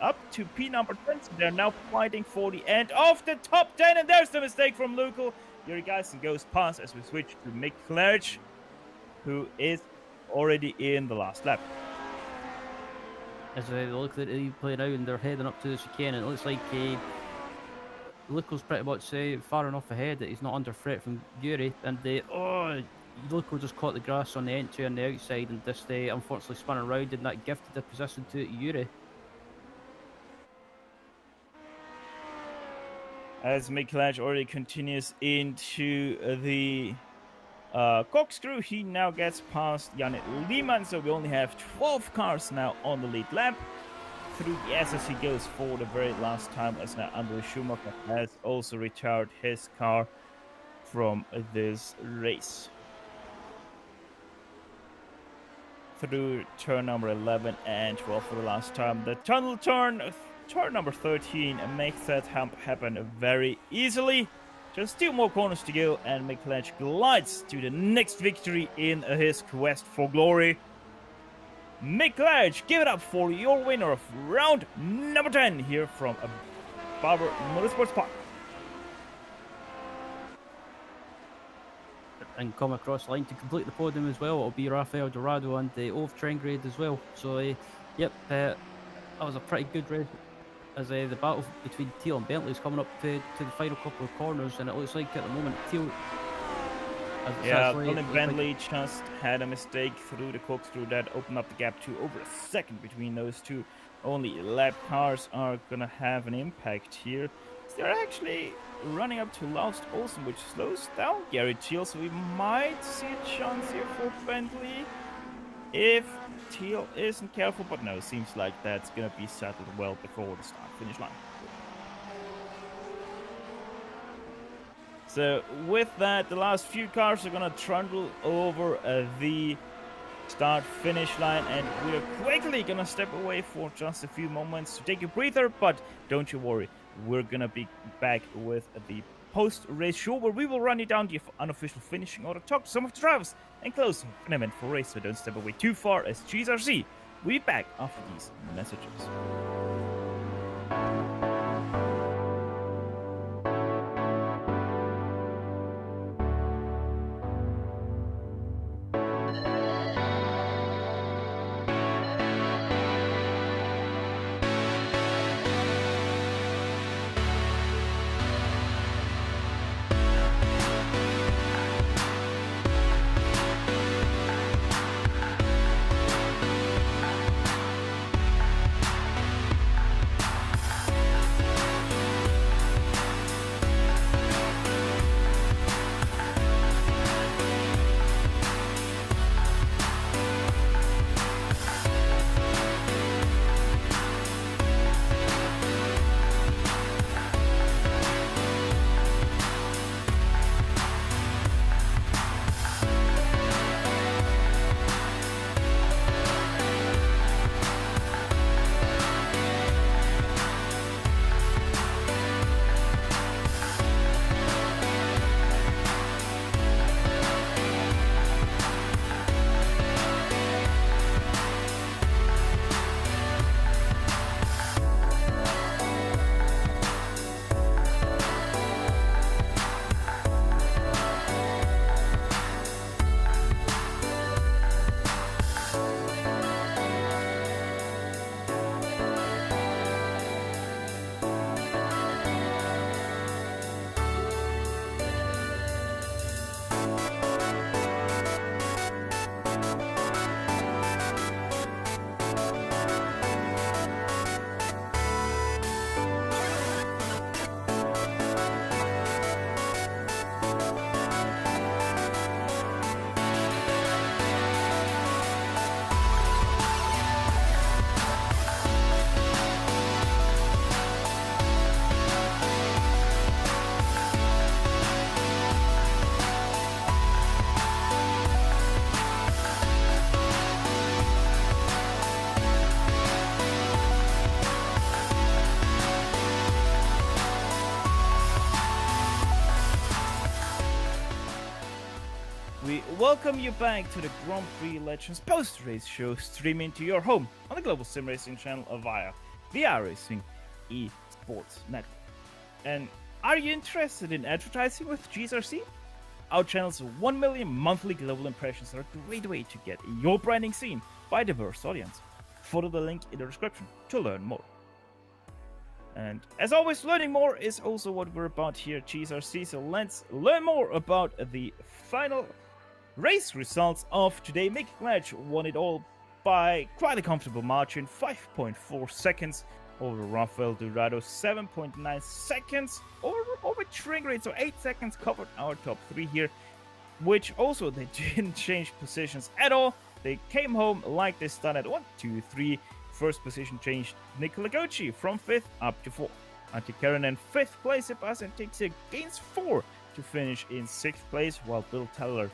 up to P number 10. So they're now fighting for the end of the top 10, and there's the mistake from Lugo. Yuri Geisen goes past as we switch to Mick Clerch, who is already in the last lap. As they look at it playing out and they're heading up to the chicane, and it looks like Luco's pretty much far enough ahead that he's not under threat from Yuri, and Luco just caught the grass on the entry on the outside and just unfortunately spun around, and that gifted the position to Yuri. As Mick Clerch already continues into the corkscrew, he now gets past Janet Lehmann, so we only have 12 cars now on the lead lap. Through the S as he goes for the very last time, as now Andre Schumacher has also retired his car from this race. Through turn number 11 and 12 for the last time. The tunnel turn number 13 makes that hump happen very easily. Just 2 more corners to go, and Mick Clerch glides to the next victory in his quest for glory. Mick Clerch, give it up for your winner of round number 10 here from Barber Motorsports Park. And come across the line to complete the podium as well, it'll be Rafael Dorado and Ove Trengrade as well. So, yep, that was a pretty good race, as the battle between Teal and Bentley is coming up to the final couple of corners, and it looks like at the moment Teal... Yeah, Colin Bentley just had a mistake through the corkscrew that opened up the gap to over a second between those two. Only lap cars are gonna have an impact here. They're actually running up to Last Olsen, which slows down Gary Teal, so we might see a chance here for Bentley if Teal isn't careful, but no, seems like that's gonna be settled well before the start-finish line. So with that, the last few cars are gonna trundle over the start-finish line, and we're quickly gonna step away for just a few moments to take a breather, but don't you worry, we're gonna be back with the post-race show where we will run you down the unofficial finishing order, talk to some of the drivers, and close an eventful race, so don't step away too far as GSRC. We'll be back after these messages. We welcome you back to the Grand Prix Legends post-race show, streaming to your home on the Global SimRacing Channel via the iRacing eSports Network. And are you interested in advertising with GSRC? Our channel's 1 million monthly global impressions are a great way to get your branding seen by a diverse audience. Follow the link in the description to learn more. And as always, learning more is also what we're about here at GSRC, so let's learn more about the final race results of today. Mick Gledge won it all by quite a comfortable margin, 5.4 seconds over Rafael Dorado, 7.9 seconds over Tringate, so 8 seconds covered our top 3 here, which also they didn't change positions at all. They came home like they started 1, 2, 3. First position changed Nicola Gochi from 5th up to 4th. Antti Kärönen 5th place, Sebastian Tixia gains 4 to finish in 6th place, while Bill Teller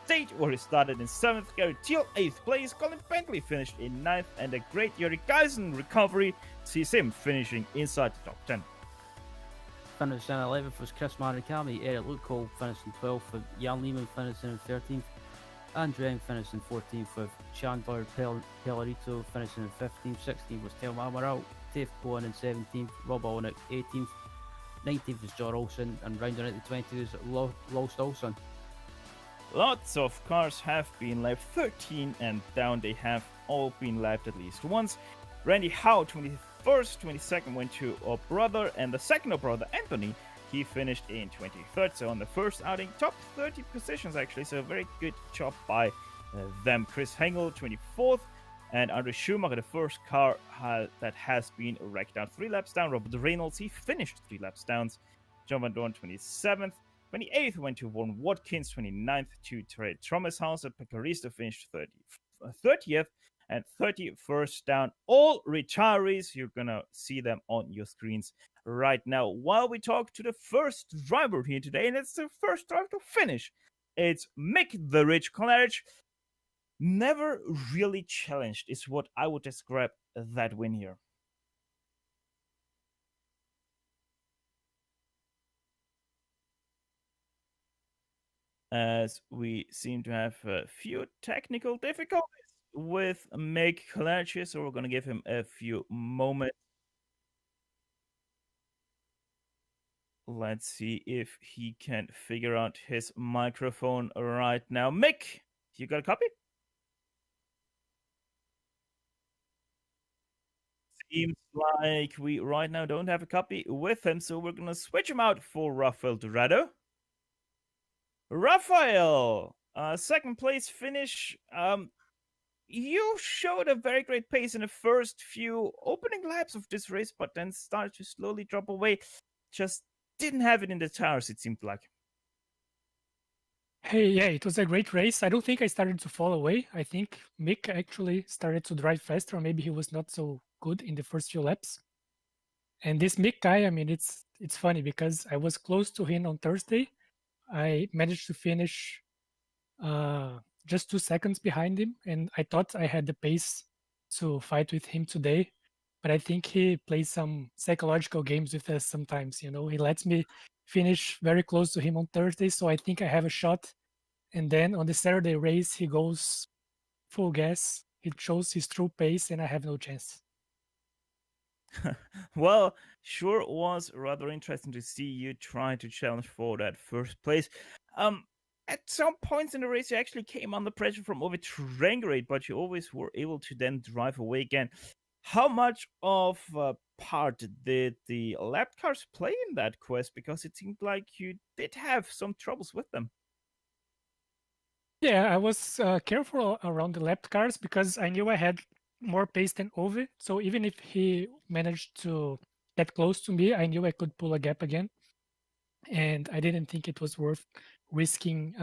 stayed where he started in 7th. Gary Teal 8th place, Colin Bentley finished in 9th, and a great Yuri Geisen recovery sees him finishing inside the top 10. Finished in 11th was Chris Marikami, Eric Lukol finishing 12th, with Jan Lehmann finishing in 13th, Andrew Eng finishing 14th, with Chandler Pellerito finishing in 15th, 16th was Telma Amaral, Dave Cohen in 17th, Rob Olnick 18th, 19th was John Olsen, and rounding out the 20th was Lost Olsen. Lots of cars have been lapped, 13 and down. They have all been lapped at least once. Randy Howe, 21st, 22nd went to our brother, and the second our brother, Anthony, he finished in 23rd. So on the first outing, top 30 positions actually. So a very good job by them. Chris Hengel, 24th, and Andre Schumacher, the first car that has been wrecked out, 3 laps down. Robert Reynolds, he finished 3 laps down. John Van Dorn, 27th. 28th went to Warren Watkins, 29th to Trey Trommelshauser. Pecorista finished 30th, and 31st down. All retirees, you're gonna see them on your screens right now while we talk to the first driver here today, and it's the first driver to finish. It's Mick the Rich Claridge. Never really challenged is what I would describe that win here. As we seem to have a few technical difficulties with Mick Claridge, so we're going to give him a few moments. Let's see if he can figure out his microphone right now. Mick, you got a copy? Seems like we right now don't have a copy with him, so we're going to switch him out for Rafael Dorado. Rafael, second place finish. You showed a very great pace in the first few opening laps of this race, but then started to slowly drop away. Just didn't have it in the tires, it seemed like. Hey, yeah, it was a great race. I don't think I started to fall away. I think Mick actually started to drive faster. Maybe he was not so good in the first few laps. And this Mick guy, I mean, it's funny because I was close to him on Thursday. I managed to finish just 2 seconds behind him, and I thought I had the pace to fight with him today. But I think he plays some psychological games with us sometimes. You know, he lets me finish very close to him on Thursday, so I think I have a shot. And then on the Saturday race, he goes full gas. He shows his true pace, and I have no chance. Well, sure was rather interesting to see you try to challenge for that first place. At some points in the race, you actually came under pressure from over Trengate, but you always were able to then drive away again. How much of a part did the lap cars play in that quest? Because it seemed like you did have some troubles with them. Yeah, I was careful around the lap cars because I knew I had more pace than Ove. So even if he managed to get close to me, I knew I could pull a gap again. And I didn't think it was worth risking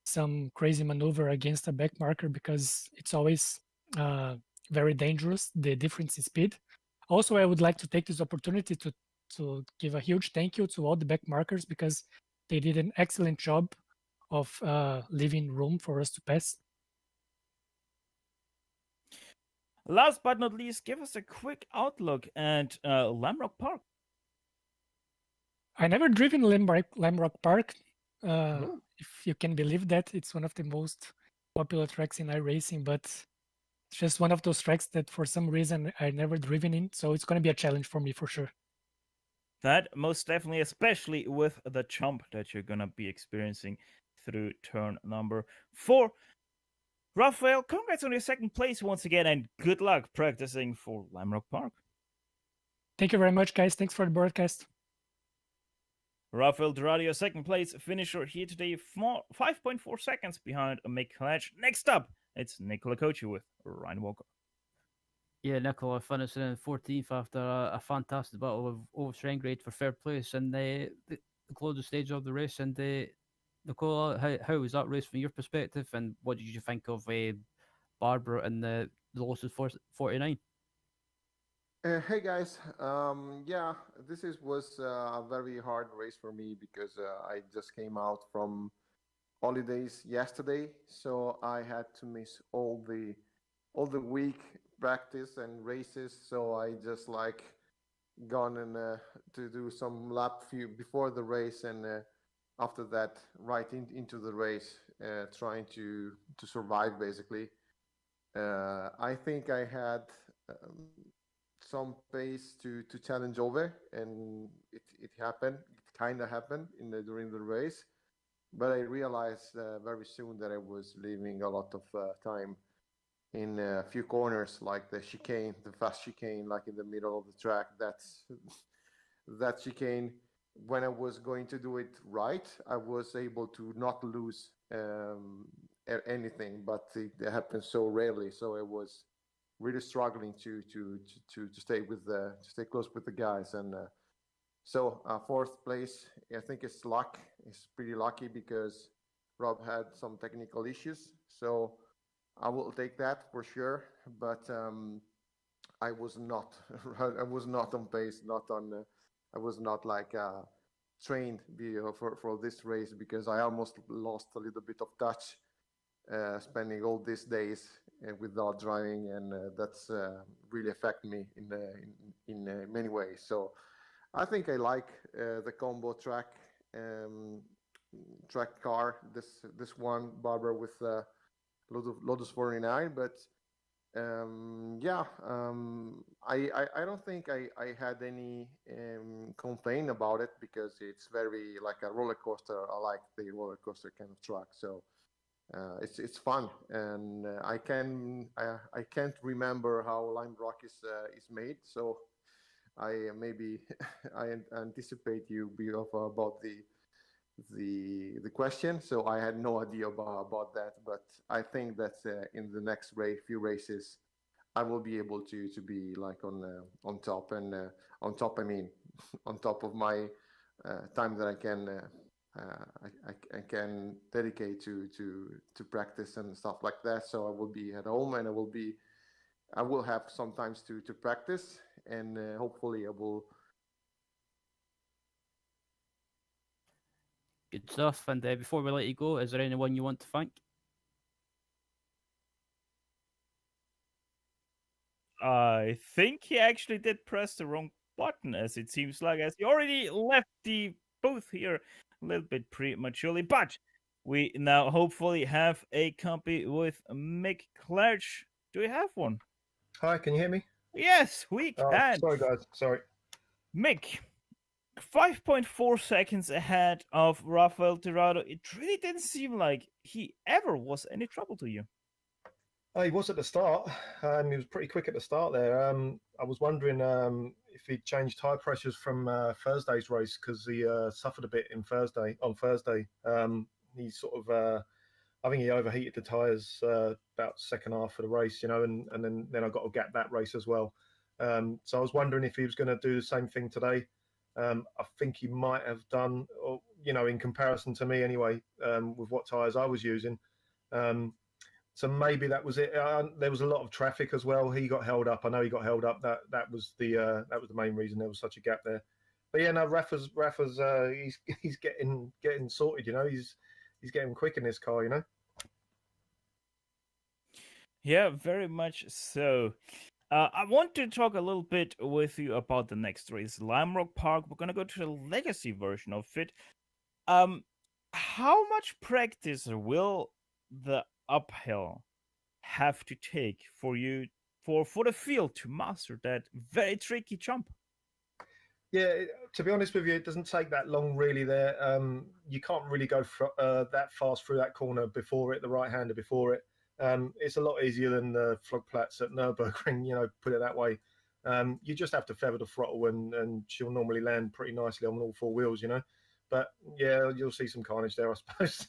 some crazy maneuver against a back marker because it's always very dangerous, the difference in speed. Also, I would like to take this opportunity to give a huge thank you to all the back markers because they did an excellent job of leaving room for us to pass. Last but not least, give us a quick outlook at Lamrock Park. I never driven Lamrock Park. if you can believe that. It's one of the most popular tracks in iRacing, but it's just one of those tracks that for some reason I never driven in. So it's going to be a challenge for me for sure. That most definitely, especially with the jump that you're gonna be experiencing through turn number 4. Raphael, congrats on your second place once again, and good luck practicing for Lime Rock Park. Thank you very much, guys. Thanks for the broadcast. Rafael Dorado, your second place finisher here today, 5.4 seconds behind Mick Klatch. Next up, it's Nicola Kochi with Ryan Walker. Yeah, Nicola finishing in 14th after a fantastic battle of over grade for third place in the closing stage of the race. And Nicola, how was that race from your perspective? And what did you think of Barber and the losses 49? Hey guys, yeah, was a very hard race for me because I just came out from holidays yesterday, so I had to miss all the week practice and races. So I just like gone and to do some lap few before the race, and after that into the race, trying to survive basically. I think I had some pace to challenge over, and it happened. It kind of happened during the race, but I realized very soon that I was leaving a lot of time in a few corners, like the chicane, the fast chicane, like in the middle of the track. That chicane. When I was going to do it right, I was able to not lose anything, but it happens so rarely. So I was really struggling to stay close with the guys, and so fourth place, I think it's luck. It's pretty lucky because Rob had some technical issues, so I will take that for sure. But I was not I was not on pace, not on. I was not like trained for this race because I almost lost a little bit of touch. Spending all these days without driving, and that's really affect me in many ways. So I think I like the combo track car. This one Barber with Lotus 49, but I don't think I had any complaint about it because it's very like a roller coaster. I like the roller coaster kind of track, so. It's fun, and I can't remember how Lime Rock is made, so I maybe I anticipate you about the question. So I had no idea about that, but I think that in the next few races, I will be able to be like on top, and on top. I mean, on top of my time that I can. I can dedicate to practice and stuff like that. So I will be at home, and I will have some times to practice, and hopefully I will. Good stuff. And before we let you go, is there anyone you want to thank? I think he actually did press the wrong button, as it seems like, as he already left the booth here a little bit prematurely. But we now hopefully have a copy with Mick Klatch. Do we have one? Hi, can you hear me? Yes, we can. Sorry, guys. Sorry. Mick, 5.4 seconds ahead of Rafael Tirado. It really didn't seem like he ever was any trouble to you. He was at the start. He was pretty quick at the start there. I was wondering if he'd changed tyre pressures from Thursday's race because he suffered a bit on Thursday. He sort of, I think he overheated the tyres about second half of the race, and then I got to gap that race as well. So I was wondering if he was going to do the same thing today. I think he might have done, or, in comparison to me anyway, with what tyres I was using. So maybe that was it. There was a lot of traffic as well. He got held up. I know he got held up. That was the main reason there was such a gap there. But yeah, no, Rafa's he's getting sorted. He's getting quick in this car. Yeah, very much so. I want to talk a little bit with you about the next race, Lime Rock Park. We're gonna go to the legacy version of it. how much practice will the uphill have to take for you for the field to master that very tricky jump? Yeah, to be honest with you, it doesn't take that long really. There, you can't really go that fast through that corner before it, the right-hander before it. It's a lot easier than the Flugplatz at Nürburgring, put it that way. You just have to feather the throttle, and she'll normally land pretty nicely on all four wheels, But yeah, you'll see some carnage there, I suppose.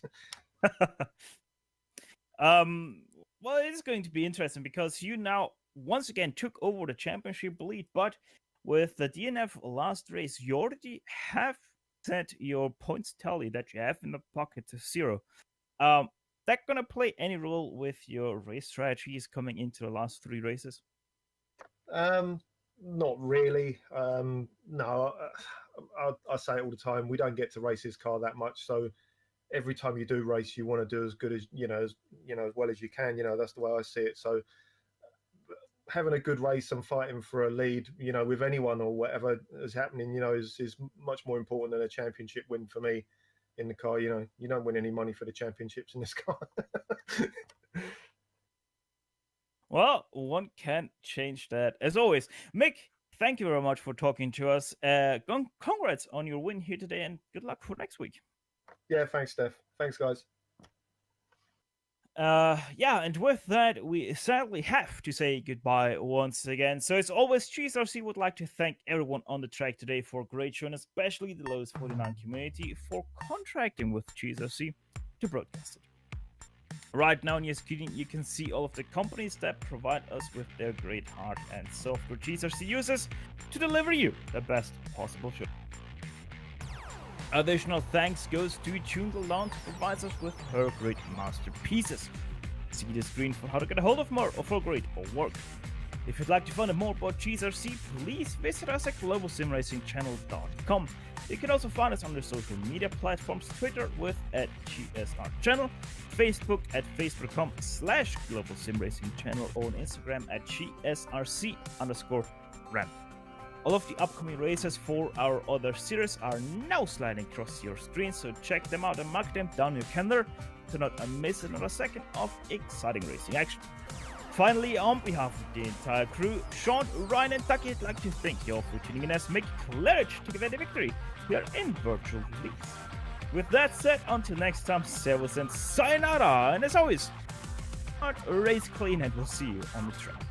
Well, it is going to be interesting because you now once again took over the championship lead, but with the DNF last race, you already have set your points tally that you have in the pocket to 0. That gonna play any role with your race strategies coming into the last 3 races? Not really. No, I say it all the time. We don't get to race this car that much, so every time you do race, you want to do as good as as well as you can. That's the way I see it. So having a good race and fighting for a lead, with anyone or whatever is happening, is much more important than a championship win for me in the car. You don't win any money for the championships in this car. Well, one can't change that. As always, Mick, thank you very much for talking to us. Congrats on your win here today, and good luck for next week. Yeah, thanks, Steph. Thanks, guys. Yeah, and with that, we sadly have to say goodbye once again. So as always, GSRC would like to thank everyone on the track today for a great show, and especially the Lowest 49 community for contracting with GSRC to broadcast it. Right now on your screen, you can see all of the companies that provide us with their great hard and software GSRC uses to deliver you the best possible show. Additional thanks goes to cooldown, who provides us with her great masterpieces. See the screen for how to get a hold of more of her great work. If you'd like to find out more about GSRC, please visit us at globalsimracingchannel.com. You can also find us on the social media platforms, Twitter with @GSRChannel, Facebook at facebook.com/globalsimracingchannel, or on Instagram at GSRC_RAM. All of the upcoming races for our other series are now sliding across your screen, so check them out and mark them down your calendar to not miss another second of exciting racing action. Finally, on behalf of the entire crew, Sean, Ryan, and Taki, I'd like to thank you all for tuning in as Mick Claridge to give it a victory here in virtual leagues. With that said, until next time, servus and sayonara, and as always, race clean, and we'll see you on the track.